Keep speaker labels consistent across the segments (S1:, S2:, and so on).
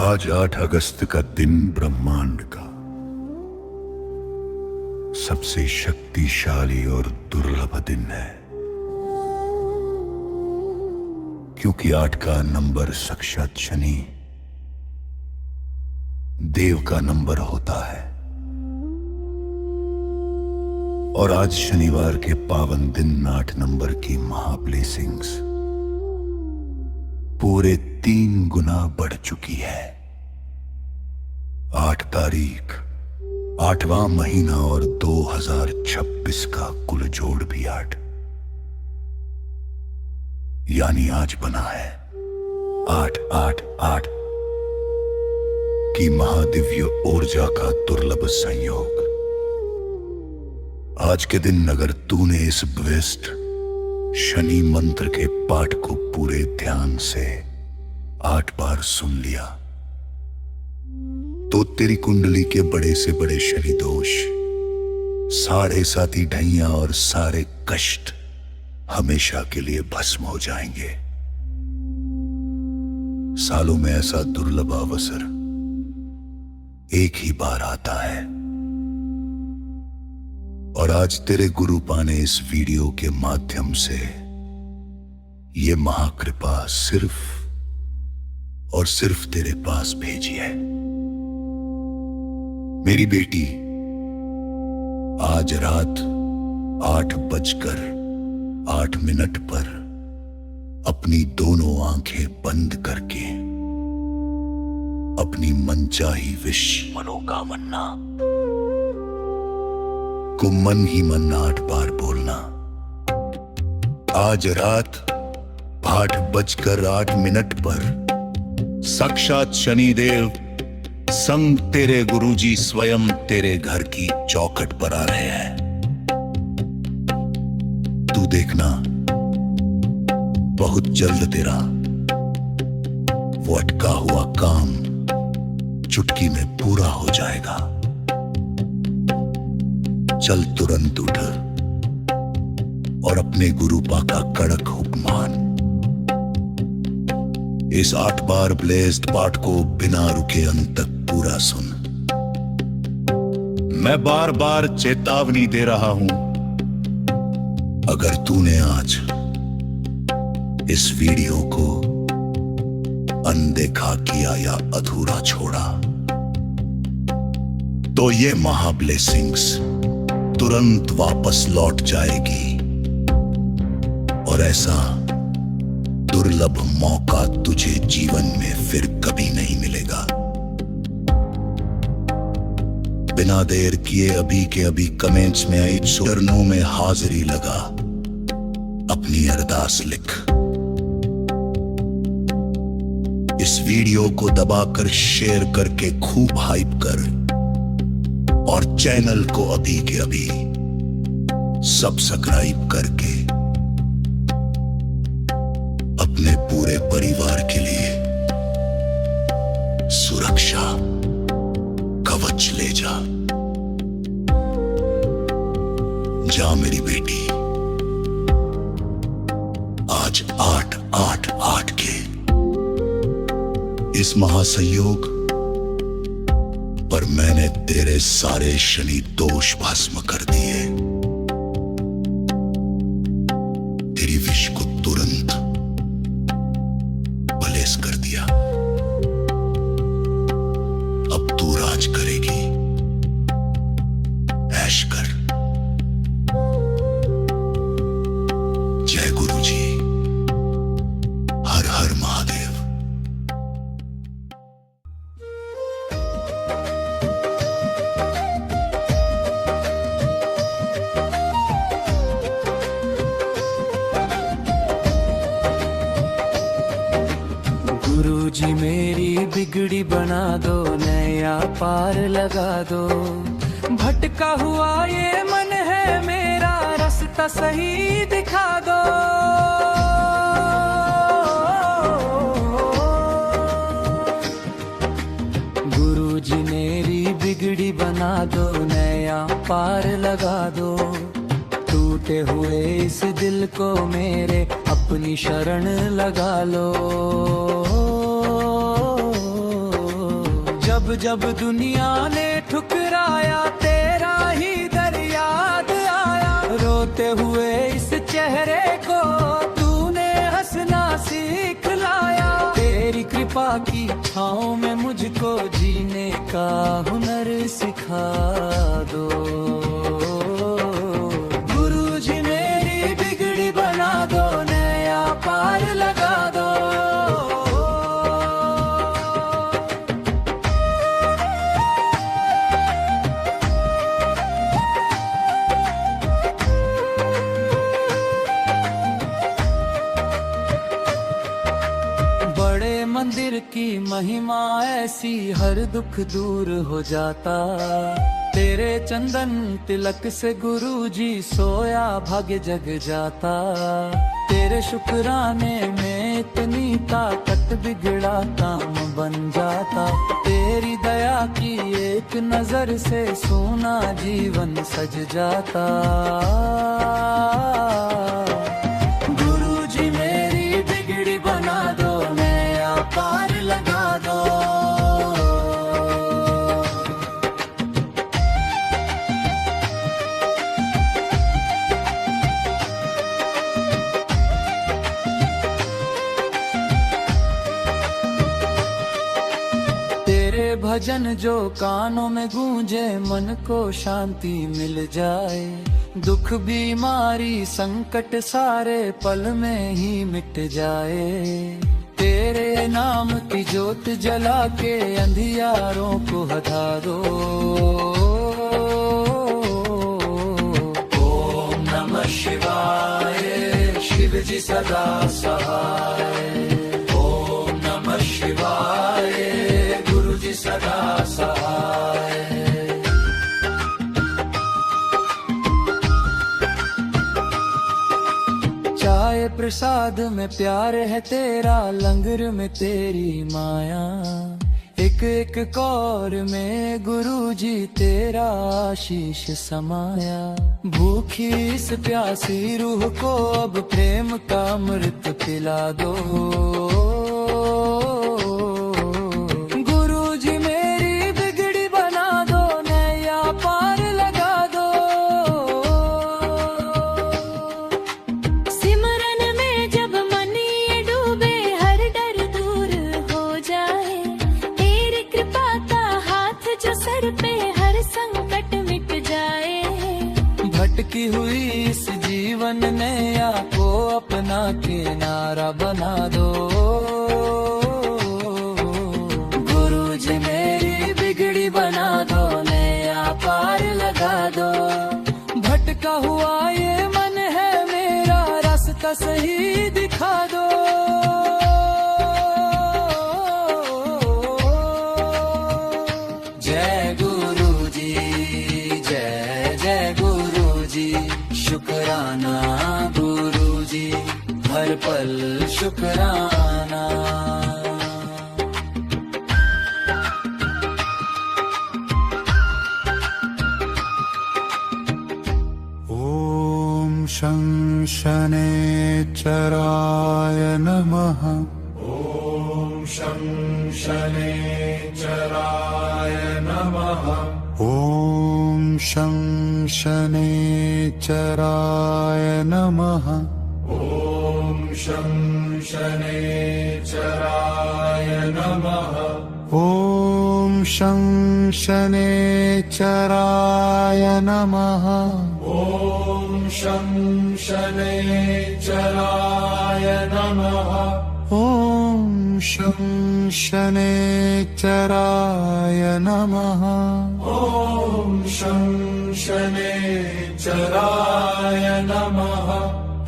S1: आज 8 अगस्त का दिन ब्रह्मांड का सबसे शक्तिशाली और दुर्लभ दिन है, क्योंकि 8 का नंबर साक्षात शनि देव का नंबर होता है। और आज शनिवार के पावन दिन 8 नंबर की महा ब्लेसिंग्स पूरे 3 गुना बढ़ चुकी है। 8 तारीख 8वां महीना और 2026 का कुल जोड़ भी 8, यानी आज बना है 888 की महादिव्य ऊर्जा का दुर्लभ संयोग। आज के दिन अगर तूने इस बेस्ट शनि मंत्र के पाठ को पूरे ध्यान से 8 बार सुन लिया तो तेरी कुंडली के बड़े से बड़े शनि दोष, साढ़े साती ढैया और सारे कष्ट हमेशा के लिए भस्म हो जाएंगे। सालों में ऐसा दुर्लभ अवसर एक ही बार आता है, और आज तेरे गुरुपा ने इस वीडियो के माध्यम से ये महाकृपा सिर्फ और सिर्फ तेरे पास भेजी है। मेरी बेटी, आज रात 8:08 पर अपनी दोनों आंखें बंद करके अपनी मनचाही विश मनोकामना को मन ही मन 8 बार बोलना। आज रात 8:08 पर साक्षात शनिदेव संग तेरे गुरुजी स्वयं तेरे घर की चौखट पर आ रहे हैं। तू देखना, बहुत जल्द तेरा वो अटका हुआ काम चुटकी में पूरा हो जाएगा। चल तुरंत उठ और अपने गुरुपा का कड़क हुक्म मान। इस 8 बार ब्लेस्ड पाठ को बिना रुके अंत तक पूरा सुन। मैं बार बार चेतावनी दे रहा हूं, अगर तूने आज इस वीडियो को अनदेखा किया या अधूरा छोड़ा तो ये महा ब्लेसिंग्स तुरंत वापस लौट जाएगी, और ऐसा दुर्लभ मौका तुझे जीवन में फिर कभी नहीं मिलेगा। बिना देर किए अभी के अभी कमेंट्स में आई चरणों में हाजिरी लगा, अपनी अरदास लिख। इस वीडियो को दबाकर शेयर करके खूब हाइप कर, और चैनल को अभी के अभी सब्सक्राइब करके अपने पूरे परिवार के लिए सुरक्षा कवच ले जा। जा मेरी बेटी, आज 888 के इस महासंयोग पर मैंने तेरे सारे शनि दोष भस्म कर दिए। तेरी विश को तुरंत ब्लेस कर दिया। अब तू राज करेगी, ऐश कर। जय गुरुजी, हर हर महादेव।
S2: गुरुजी मेरी बिगड़ी बना दो, नया पार लगा दो। भटका हुआ ये मन है मेरा, रास्ता सही दिखा दो। गुरुजी मेरी बिगड़ी बना दो, नया पार लगा दो। टूटे हुए इस दिल को मेरे अपनी शरण लगा लो। जब जब दुनिया ने ठुकराया तेरा ही दर याद आया। रोते हुए इस चेहरे को तूने हंसना सीख लाया। तेरी कृपा की छाँव में मुझको जीने का हुनर सिखा दो। गुरुजी मेरी बिगड़ी बना दो, नया पार लगा दो। बड़े मंदिर की महिमा ऐसी, हर दुख दूर हो जाता। तेरे चंदन तिलक से गुरुजी सोया भाग्य जग जाता। तेरे शुक्राने में इतनी ताकत बिगड़ा काम बन जाता। तेरी दया की एक नजर से सोना जीवन सज जाता। गुरुजी मेरी बिगड़ी बना दो, नया पार लगा दो। तेरे भजन जो कानों में गूंजे, मन को शांति मिल जाए। दुख बीमारी संकट सारे पल में ही मिट जाए। तेरे नाम की ज्योत जला के अंधियारों को हटा दो। ओम नमः शिवाय, शिव जी सदा सहाय। ओम नमः शिवाय, गुरु जी सदा सहाय। चाय प्रसाद में प्यार है तेरा, लंगर में तेरी माया। एक एक कौर में गुरुजी तेरा आशीष समाया। भूखी इस प्यासी रूह को अब प्रेम का अमृत पिला दो। गुरुजी मेरी बिगड़ी बना दो, नया पार लगा दो।
S3: सिमरन में जब मन ये डूबे, हर डर दूर हो जाए। तेरी कृपा का हाथ जो सर पे, हर संकट मिट जाए।
S2: भटकी हुई इस जीवन नैया को अपना किनारा बना दो। गुरुजी मेरी बिगड़ी बना दो, नया पार लगा दो। भटका हुआ ये मन है मेरा, रास्ता सही दिखा दो। जय गुरुजी, जय जय गुरुजी। शुक्राना गुरुजी, हर पल शुक्राना।
S4: ॐ शं शनैश्चराय नमः। ॐ शं शनैश्चराय नमः। ॐ शं शनैश्चराय नमः। ॐ शं शनैश्चराय नमः। ॐ शं शनैश्चराय नमः। ॐ शं शनैश्चराय नमः। ॐ शं शनैश्चराय नमः। ॐ शं शनैश्चराय नमः।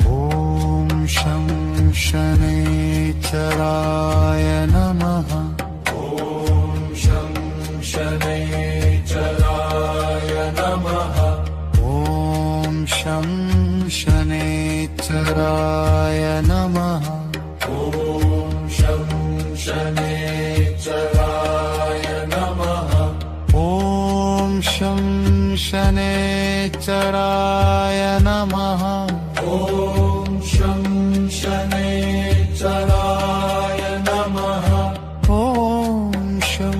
S4: ॐ शं शनैश्चराय नमः। ॐ शं शनैश्चराय नमः। ॐ शं शनैश्चराय नमः। ॐ शं शनैश्चराय नमः। ॐ शं शनैश्चराय नमः। ॐ शं शनैश्चराय नमः। ॐ शं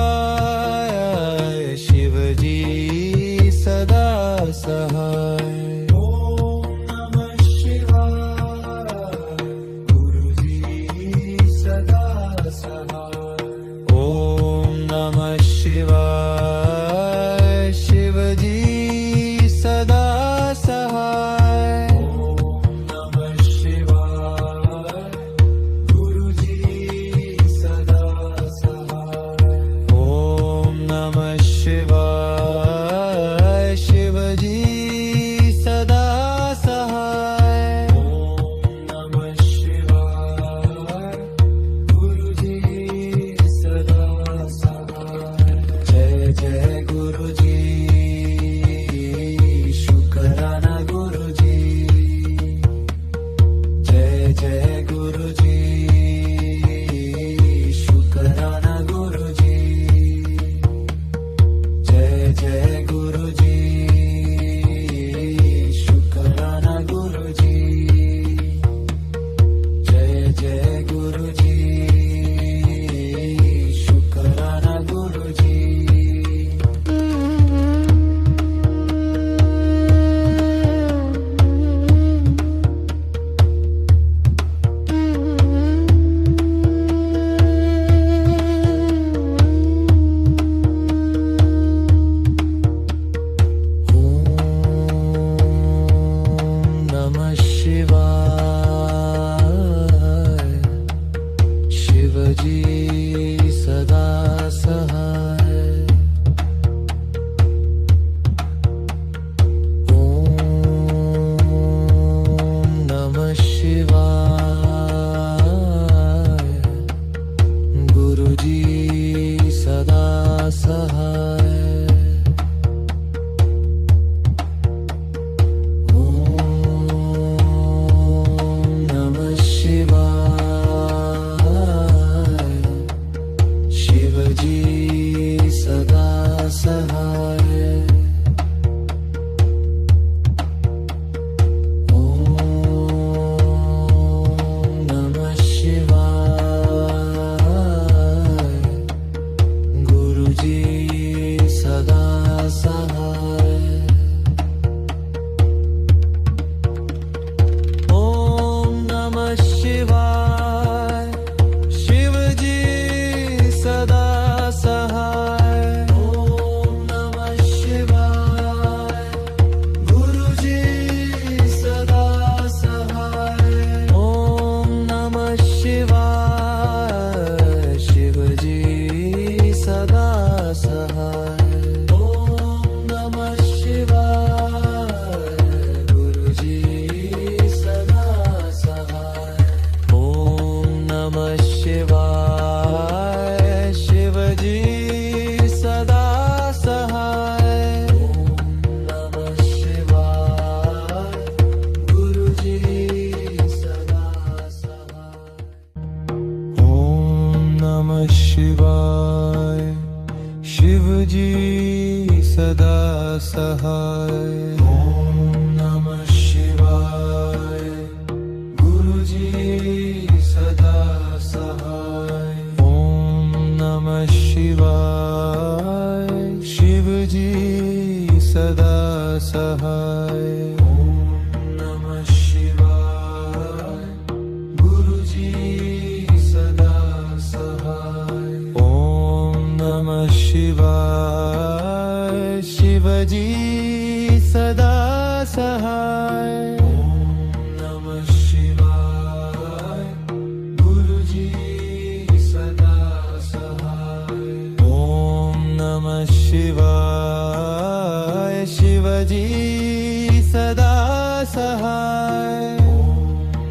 S2: शिवजी सदा सहाय ओम नमः शिवाय गुरुजी सदा सहाय शिवाय शिवजी सदा सहाय ओम नमः शिवाय गुरुजी सदा सहाय ओम नमः शिवाय शिवजी सदा सहाय ओम नमः शिवाय गुरुजी सदा सहाय ओम नमः शिवाय शिवजी सदा सहाय ओम नमः शिवाय गुरुजी सदा सहाय ओम नमः शिवाय शिवजी सदा सहाय ओम नमः शिवाय गुरुजी सदा सहाय ओम नमः शिवाय शिवजी सदा सहाय ओम नमः शिवाय गुरुजी सदा सहाय ओम नमः शिवाय शिवजी सदा सहाय ओम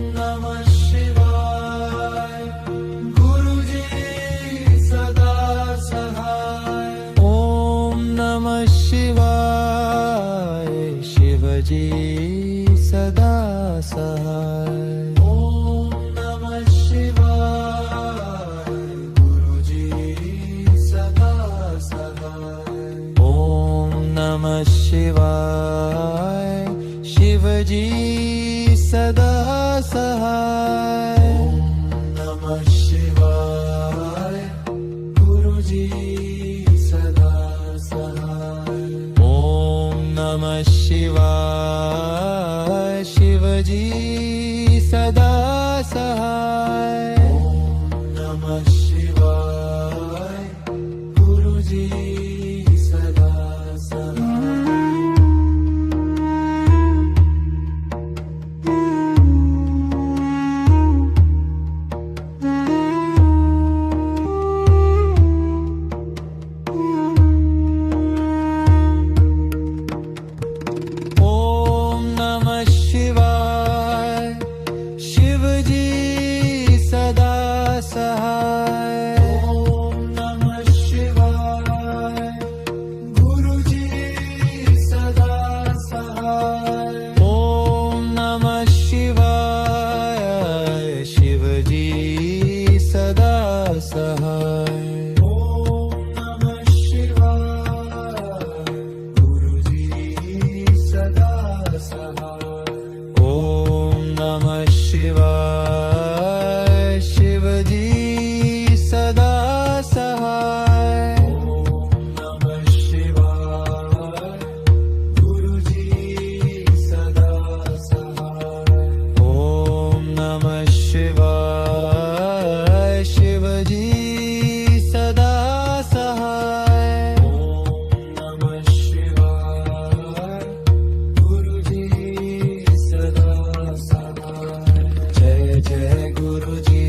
S2: नमः शिवाय गुरुजी सदा सहाय ओम नमः शिवाय शिवजी सदा सहाय ओम नमः शिवाय गुरुजी सदा सहाय ओम नमः शिवाय शिवजी सदा सहाय ओम नमः शिवाय गुरुजी सदा सहाय ओम नमः शिवाय शिवजी सदा सहाय ओम नमः शिवाय गुरुजी सदा सहाय ओम नमः शिवाय शिवजी सदा सहाय ओम नमः शिवाय गुरुजी सदा सहाय ओम नमः शिवाय
S5: गुरुजी